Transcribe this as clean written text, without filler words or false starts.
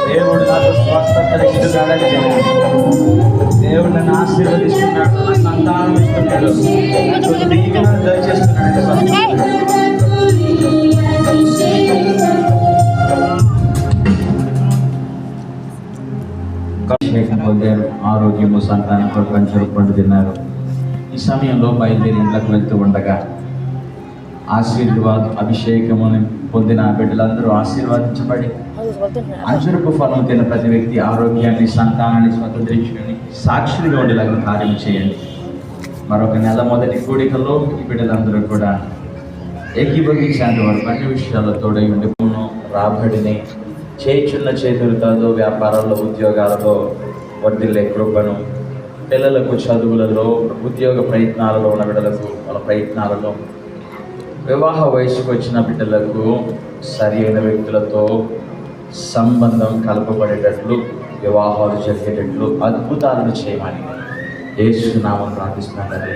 దేవుడు నాకు స్వస్థత ఇస్తున్నాడని దేవుడు నన్ను ఆశీర్వదిస్తున్నాడు, సంతానం ఇస్తున్నాడు, దీవెన దయచేస్తున్నాడు. అభిషేకం పొందారు, ఆరోగ్యము సంతానం ప్రపంచం పొందుతున్నారు. ఈ సమయంలో బయలుదేరి ఇంట్లోకి వెళ్తూ ఉండగా అభిషేకముని పొందిన బిడ్డలందరూ ఆశీర్వదించబడి అంజూరపు ఫలం తిన్న ప్రతి వ్యక్తి ఆరోగ్యాన్ని సంతానాన్ని స్వతంత్రించుకొని సాక్షులుగా ఉండేలాగా కార్యం చేయండి. మరొక నెల మొదటి కూడికలో ఈ బిడ్డలందరూ కూడా ఏకీభవించేంత వరకు అన్ని విషయాల్లో తోడై ఉండి రాబడిని చేయుచున్న చేతులతో వ్యాపారాల్లో ఉద్యోగాలలో వర్ధిల్లే కృపను, పిల్లలకు చదువులలో ఉద్యోగ ప్రయత్నాలలో ఉన్న బిడ్డలకు వాళ్ళ ప్రయత్నాలలో, వివాహ వయసుకు వచ్చిన బిడ్డలకు సరి అయిన వ్యక్తులతో సంబంధం కలపబడేటట్లు, వివాహాలు జరిగేటట్లు అద్భుతాలను చేయమని యేసు నామమున ప్రార్థిస్తున్నాను.